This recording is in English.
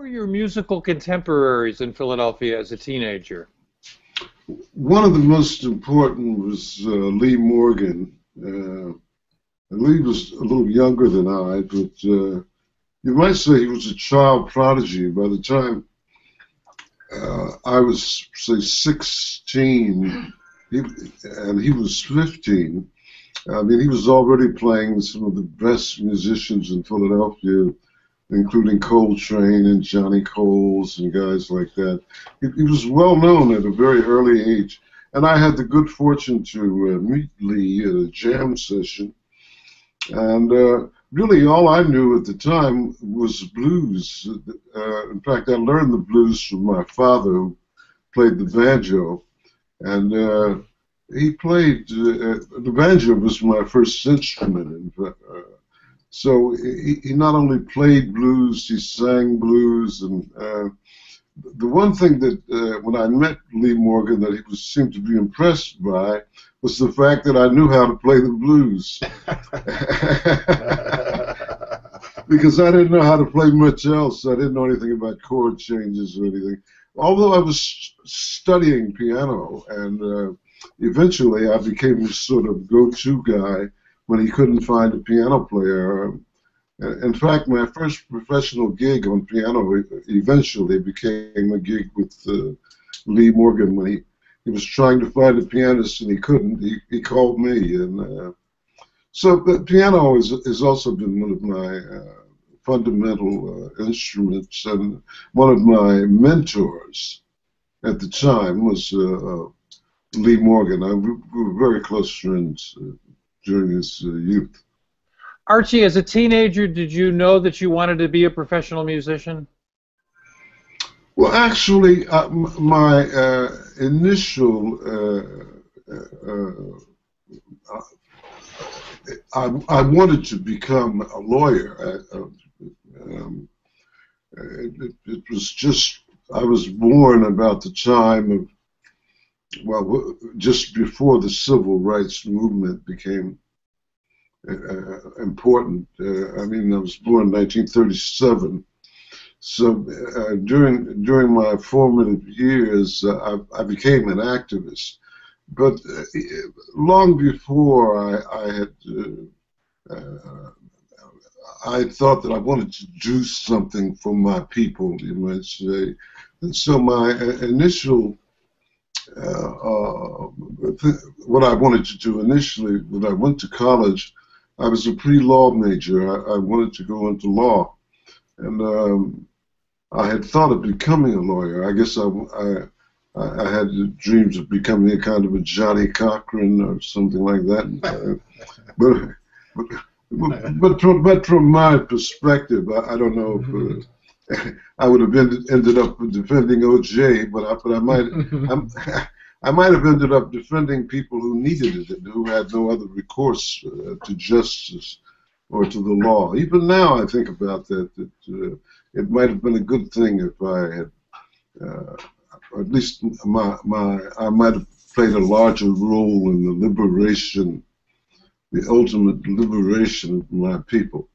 were your musical contemporaries in Philadelphia as a teenager? One of the most important was Lee Morgan. Lee was a little younger than I, but you might say he was a child prodigy. By the time I was, say, 16, and he was 15, I mean, he was already playing with some of the best musicians in Philadelphia, including Coltrane and Johnny Coles and guys like that. He was well known at a very early age, and I had the good fortune to meet Lee at a jam session. And really all I knew at the time was blues. In fact, I learned the blues from my father, who played the banjo. And he played, the banjo was my first instrument. So he not only played blues, he sang blues. And the one thing that, when I met Lee Morgan, that he seemed to be impressed by was the fact that I knew how to play the blues. Because I didn't know how to play much else. I didn't know anything about chord changes or anything. Although I was studying piano, and eventually I became this sort of go-to guy when he couldn't find a piano player. In fact, my first professional gig on piano eventually became a gig with Lee Morgan. When he was trying to find a pianist and he couldn't, he called me. And so the piano has also been one of my fundamental instruments, and one of my mentors at the time was Lee Morgan. We were very close friends during his youth. Archie, as a teenager, did you know that you wanted to be a professional musician? Well, actually, my initial I wanted to become a lawyer. It was just, I was born about the time of, well, just before the civil rights movement became important. I mean, I was born in 1937. So during my formative years, I became an activist. But long before I thought that I wanted to do something for my people, you might say. And so my initial, what I wanted to do initially, when I went to college, I was a pre-law major. I wanted to go into law. And I had thought of becoming a lawyer. I guess I had dreams of becoming a kind of a Johnny Cochran or something like that. But from my perspective, I don't know if I would have ended up defending O.J., but I might have ended up defending people who needed it and who had no other recourse to justice or to the law. Even now, I think about that. It might have been a good thing if I had, or at least I might have played a larger role in the liberation, the ultimate liberation of my people.